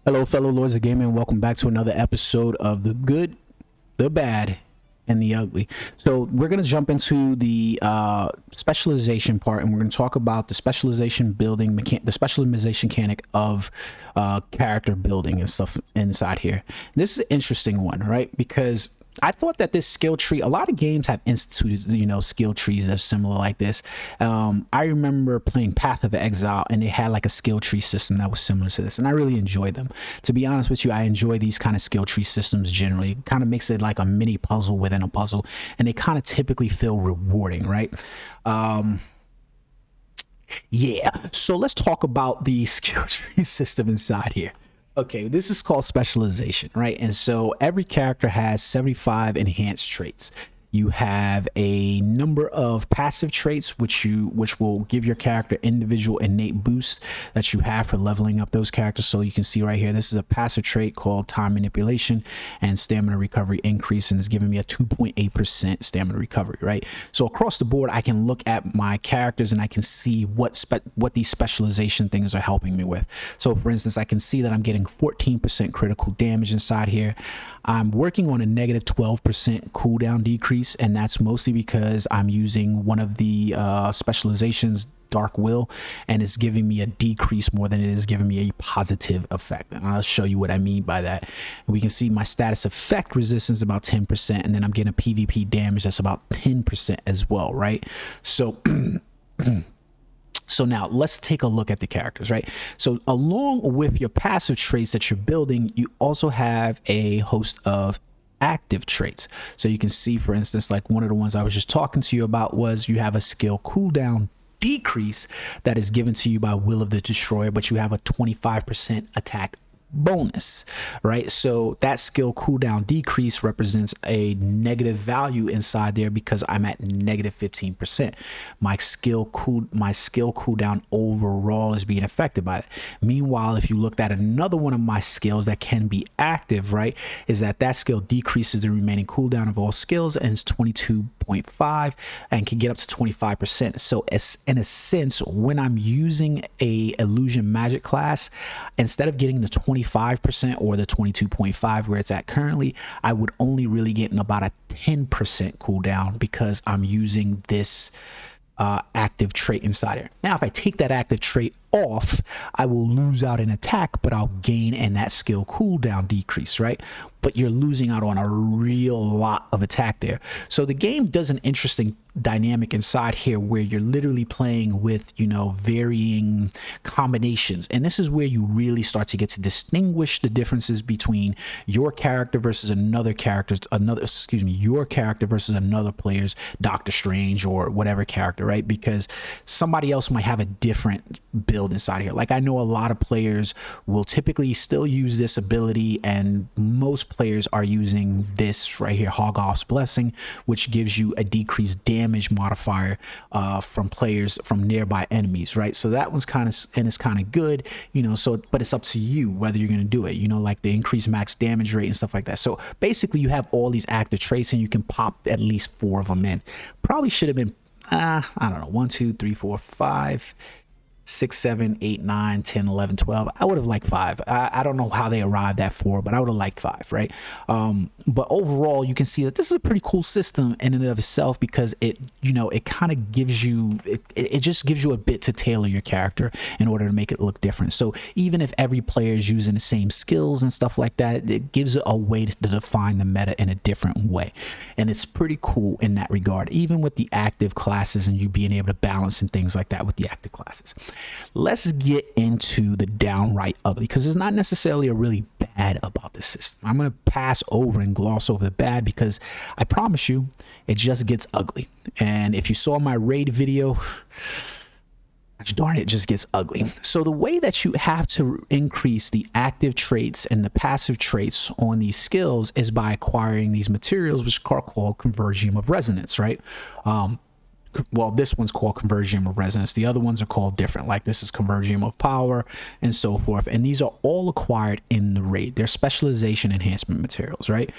Hello, fellow lords of gaming, and welcome back to another episode of the good, the bad, and the ugly. So we're going to jump into the specialization part, and we're going to talk about the specialization building, the specialization mechanic of character building and stuff inside here. This is an interesting one, right? Because I thought that this skill tree, a lot of games have instituted, skill trees that are similar like this. I remember playing Path of Exile, and it had like a skill tree system that was similar to this, and I really enjoyed them. To be honest with you, I enjoy these kind of skill tree systems generally. It kind of makes it like a mini puzzle within a puzzle, and they kind of typically feel rewarding, right? Yeah, so let's talk about the skill tree system inside here. Okay, this is called specialization, right? And so every character has 75 enhanced traits. You have a number of passive traits which will give your character individual innate boosts that you have for leveling up those characters. So you can see right here, this is a passive trait called time manipulation and stamina recovery increase, and it's giving me a 2.8% stamina recovery, right? So across the board, I can look at my characters and I can see what these specialization things are helping me with. So for instance, I can see that I'm getting 14% critical damage inside here. I'm working on a negative 12% cooldown decrease, and that's mostly because I'm using one of the specializations, Dark Will, and it's giving me a decrease more than it is giving me a positive effect. And I'll show you what I mean by that. We can see my status effect resistance about 10%, and then I'm getting a PvP damage that's about 10% as well, right? So So now let's take a look at the characters, right? So along with your passive traits that you're building, you also have a host of active traits. So you can see, for instance, like one of the ones I was just talking to you about was you have a skill cooldown decrease that is given to you by Will of the Destroyer, but you have a 25% attack bonus, right? So that skill cooldown decrease represents a negative value inside there because I'm at negative 15%. My skill cooldown overall is being affected by it. Meanwhile, if you looked at another one of my skills that can be active, right, is that skill decreases the remaining cooldown of all skills, and it's 22.5 and can get up to 25%. So it's, in a sense, when I'm using a illusion magic class, instead of getting the 25% or the 22.5 where it's at currently, I would only really get in about a 10% cooldown because I'm using this active trait inside here. Now, if I take that active trait off, I will lose out in attack, but I'll gain in that skill cooldown decrease, right? But you're losing out on a real lot of attack there. So the game does an interesting dynamic inside here where you're literally playing with, varying combinations. And this is where you really start to get to distinguish the differences between your character versus your character versus another player's Doctor Strange or whatever character, right? Because somebody else might have a different build inside here. Like, I know a lot of players will typically still use this ability, and most players are using this right here, Hoggoth's Blessing, which gives you a decreased damage modifier from nearby enemies, right? So that one's it's kind of good, so, but it's up to you whether you're going to do it, like the increased max damage rate and stuff like that. So basically you have all these active traits and you can pop at least 4 of them in. Probably should have been I don't know, 1 2 3 4 5 6 7 8 9 10 11 12. I would have liked 5. I don't know how they arrived at 4, but I would have liked 5, right? But overall, you can see that this is a pretty cool system in and of itself, because it kind of gives you it just gives you a bit to tailor your character in order to make it look different. So even if every player is using the same skills and stuff like that, it gives it a way to define the meta in a different way, and it's pretty cool in that regard, even with the active classes and you being able to balance and things like that with the active classes. Let's get into the downright ugly, because there's not necessarily a really bad about this system. I'm going to pass over and gloss over the bad because I promise you it just gets ugly. And if you saw my raid video, gosh darn, it just gets ugly. So the way that you have to increase the active traits and the passive traits on these skills is by acquiring these materials, which are called Convergium of Resonance, right? Well, this one's called Convergium of Resonance. The other ones are called different, like this is Convergium of Power and so forth. And these are all acquired in the raid. They're specialization enhancement materials, right?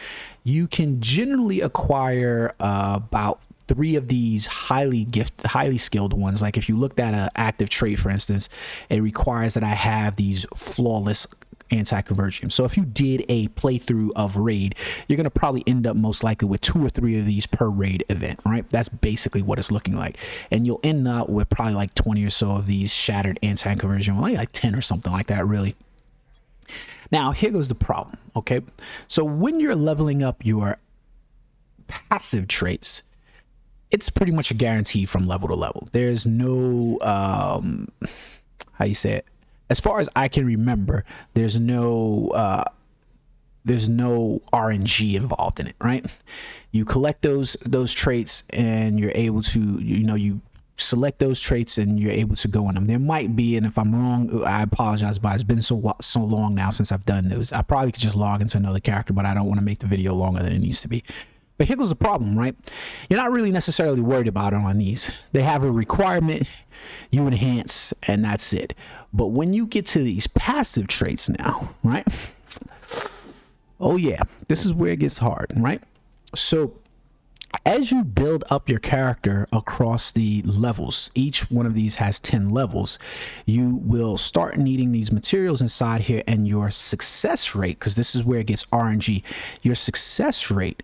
You can generally acquire about 3 of these highly skilled ones. Like if you looked at an active trait, for instance, it requires that I have these flawless anti-conversion. So if you did a playthrough of raid, you're going to probably end up most likely with 2 or 3 of these per raid event, right? That's basically what it's looking like. And you'll end up with probably like 20 or so of these shattered anti-conversion, well, like 10 or something like that, really. Now, here goes the problem, okay? So when you're leveling up your passive traits, it's pretty much a guarantee from level to level. There's no, how you say it? As far as I can remember, there's no RNG involved in it, right? You collect those traits and you're able to, you select those traits and you're able to go on them. There might be, and if I'm wrong, I apologize, but it's been so long now since I've done those. I probably could just log into another character, but I don't want to make the video longer than it needs to be. But here goes the problem, right? You're not really necessarily worried about it on these. They have a requirement, you enhance, and that's it. But when you get to these passive traits now, right? Oh yeah, this is where it gets hard, right? So as you build up your character across the levels, each one of these has 10 levels, you will start needing these materials inside here, and your success rate, because this is where it gets RNG, your success rate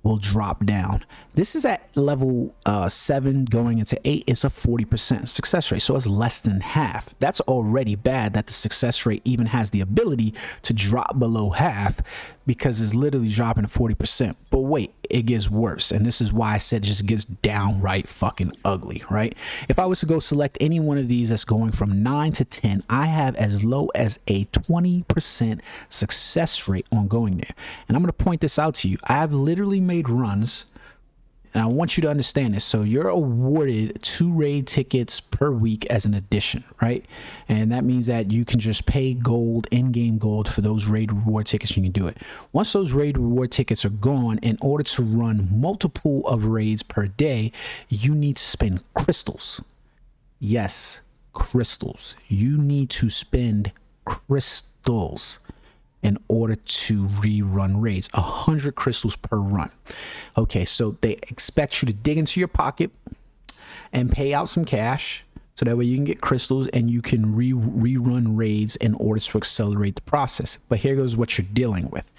will drop down. This is at level 7 going into 8. It's a 40% success rate, so it's less than half. That's already bad that the success rate even has the ability to drop below half, because it's literally dropping to 40%. But wait, it gets worse, and this is why I said it just gets downright fucking ugly, right? If I was to go select any one of these that's going from 9 to 10, I have as low as a 20% success rate on going there. And I'm going to point this out to you. I've literally made runs, and I want you to understand this. So you're awarded 2 raid tickets per week as an addition, right? And that means that you can just pay gold, in-game gold, for those raid reward tickets. You can do it. Once those raid reward tickets are gone, in order to run multiple of raids per day, you need to spend crystals. Yes, crystals. You need to spend crystals in order to rerun raids. 100 crystals per run. Okay, so they expect you to dig into your pocket and pay out some cash, so that way you can get crystals and you can rerun raids in order to accelerate the process. But here goes what you're dealing with.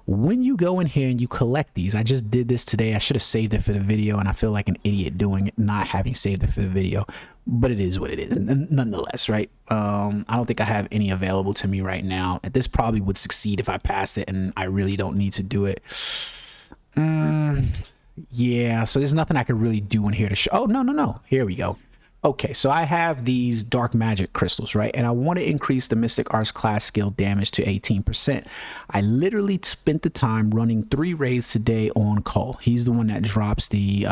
When you go in here and you collect these, I just did this today. I should have saved it for the video, and I feel like an idiot doing it, not having saved it for the video. But it is what it is, nonetheless, right? I don't think I have any available to me right now. This probably would succeed if I passed it, and I really don't need to do it. Yeah, so there's nothing I can really do in here to show. Oh, no. Here we go. Okay, so I have these dark magic crystals, right? And I want to increase the Mystic Arts class skill damage to 18%. I literally spent the time running 3 raids today on Cull. He's the one that drops the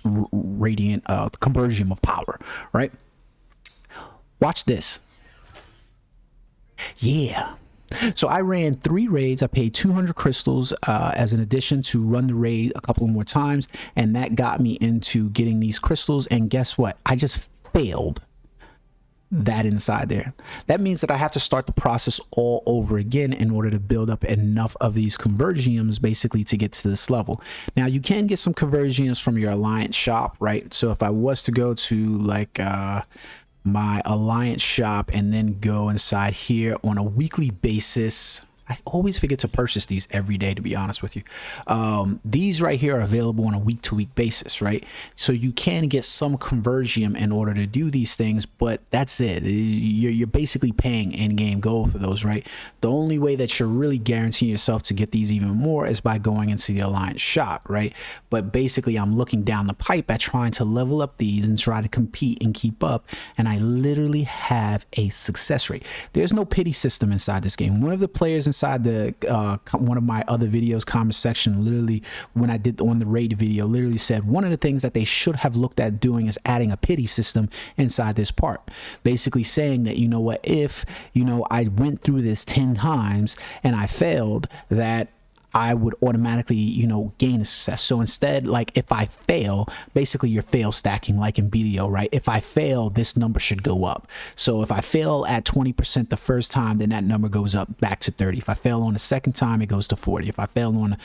radiant conversion of power, right? Watch this. Yeah. So I ran 3 raids. I paid 200 crystals as an addition to run the raid a couple more times, and that got me into getting these crystals. And guess what? I just failed that inside there. That means that I have to start the process all over again in order to build up enough of these conversions basically to get to this level. Now you can get some conversions from your Alliance shop, right? So if I was to go to like my Alliance shop and then go inside here on a weekly basis, I always forget to purchase these every day, to be honest with you. These right here are available on a week-to-week basis, right? So you can get some conversion in order to do these things, but that's it. You're basically paying in-game gold for those, right? The only way that you're really guaranteeing yourself to get these even more is by going into the Alliance shop, right? But basically, I'm looking down the pipe at trying to level up these and try to compete and keep up, and I literally have a success rate. There's no pity system inside this game. One of the players inside the one of my other videos comment section, literally when I did on the raid video, literally said one of the things that they should have looked at doing is adding a pity system inside this part, basically saying that, you know what, if I went through this 10 times and I failed, that I would automatically, gain a success. So instead, like if I fail, basically you're fail stacking like in BDO, right? If I fail, this number should go up. So if I fail at 20% the first time, then that number goes up back to 30. If I fail on the second time, it goes to 40. If I fail on,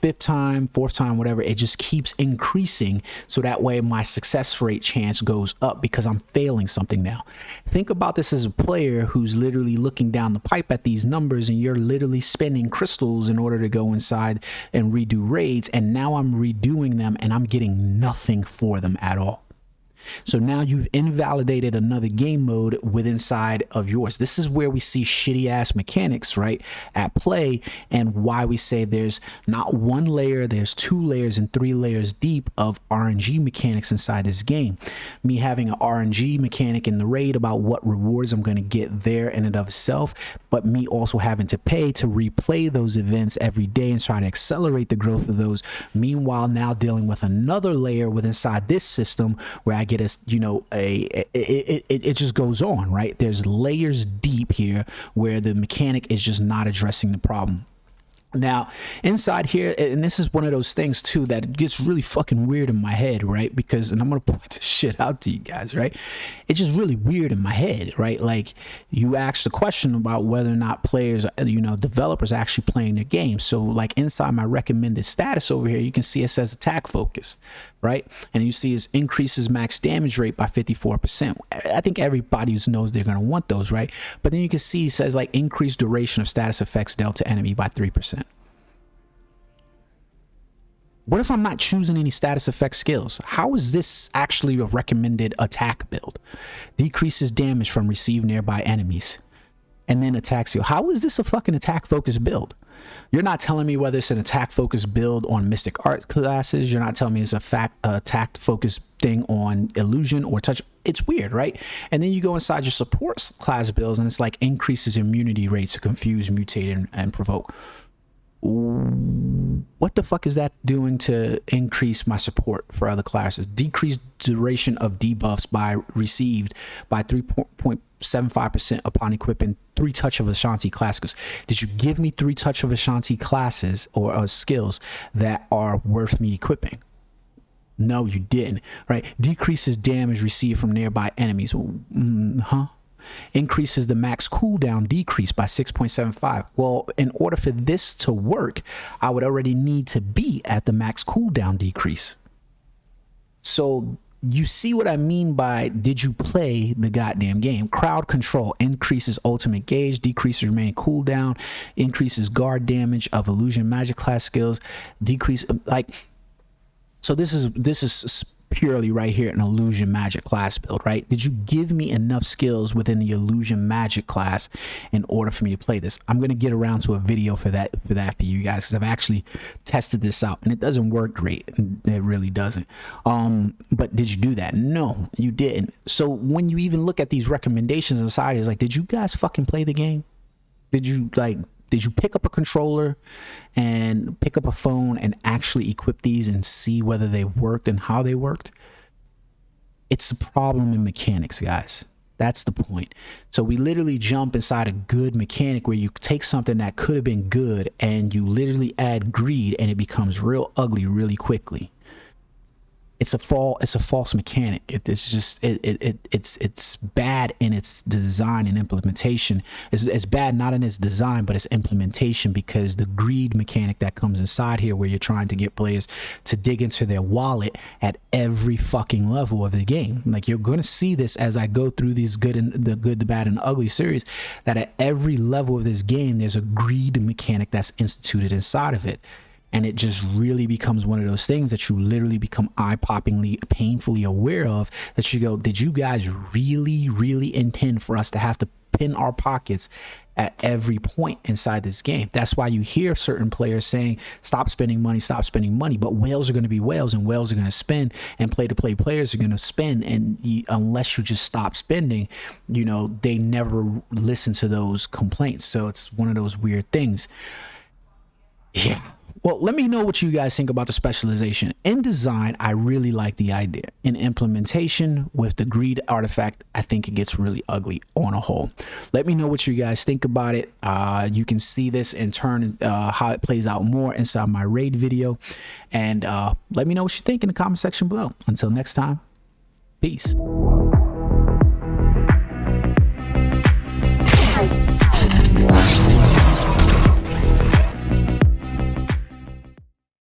fifth time, fourth time, whatever, it just keeps increasing. So that way my success rate chance goes up because I'm failing something now. Think about this as a player who's literally looking down the pipe at these numbers, and you're literally spending crystals in order to go inside and redo raids. And now I'm redoing them and I'm getting nothing for them at all. So now you've invalidated another game mode with inside of yours. This is where we see shitty ass mechanics, right, at play, and why we say there's not one layer, there's 2 layers and 3 layers deep of RNG mechanics inside this game. Me having an RNG mechanic in the raid about what rewards I'm going to get there in and of itself, but me also having to pay to replay those events every day and try to accelerate the growth of those. Meanwhile, now dealing with another layer with inside this system where I get a, you know, it just goes on, right? There's layers deep here where the mechanic is just not addressing the problem. Now inside here, and this is one of those things too that gets really fucking weird in my head, right? Because, and I'm gonna point this shit out to you guys, right? It's just really weird in my head, right? Like, you asked the question about whether or not players, you know, developers actually playing their game. So like inside my recommended status over here, you can see it says attack focused, right? And you see it increases max damage rate by 54%. I think everybody knows they're gonna want those, right? But then you can see it says like increased duration of status effects dealt to enemy by 3%. What if I'm not choosing any status effect skills? How is this actually a recommended attack build? Decreases damage from received nearby enemies and then attacks you. How is this a fucking attack focused build? You're not telling me whether it's an attack focused build on mystic art classes. You're not telling me it's a attack focused thing on illusion or touch. It's weird, right? And then you go inside your support class builds and it's like increases immunity rates to confuse, mutate, and provoke. What the fuck is that doing to increase my support for other classes? Decreased duration of debuffs by received by 3.75% upon equipping 3 touch of Ashanti classes. Did you give me 3 touch of Ashanti classes or skills that are worth me equipping? No, you didn't, right? Decreases damage received from nearby enemies. Increases the max cooldown decrease by 6.75. Well, in order for this to work, I would already need to be at the max cooldown decrease. So you see what I mean by, did you play the goddamn game? Crowd control increases ultimate gauge, decreases remaining cooldown, increases guard damage of illusion magic class skills, decrease like. So this is purely right here an illusion magic class build, right? Did you give me enough skills within the illusion magic class in order for me to play this? I'm going to get around to a video for that for you guys, because I've actually tested this out and it doesn't work great. It really doesn't. But did you do that? No, you didn't. So when you even look at these recommendations inside, it's like, did you guys fucking play the game? Did you pick up a controller and pick up a phone and actually equip these and see whether they worked and how they worked? It's a problem in mechanics, guys. That's the point. So we literally jump inside a good mechanic where you take something that could have been good and you literally add greed and it becomes real ugly really quickly. It's a false mechanic. It's bad in its design and implementation. It's bad not in its design, but its implementation, because the greed mechanic that comes inside here, where you're trying to get players to dig into their wallet at every fucking level of the game. Like, you're gonna see this as I go through these the good, the bad, and ugly series, that at every level of this game, there's a greed mechanic that's instituted inside of it. And it just really becomes one of those things that you literally become eye-poppingly, painfully aware of, that you go, did you guys really intend for us to have to pin our pockets at every point inside this game? That's why you hear certain players saying, stop spending money, but whales are going to be whales, and whales are going to spend, and play-to-play players are going to spend, and unless you just stop spending, you know, they never listen to those complaints. So it's one of those weird things. Yeah. Well, let me know what you guys think about the specialization. In design, I really like the idea. In implementation, with the greed artifact, I think it gets really ugly on a whole. Let me know what you guys think about it. You can see this in turn, how it plays out more inside my raid video. And let me know what you think in the comment section below. Until next time, peace.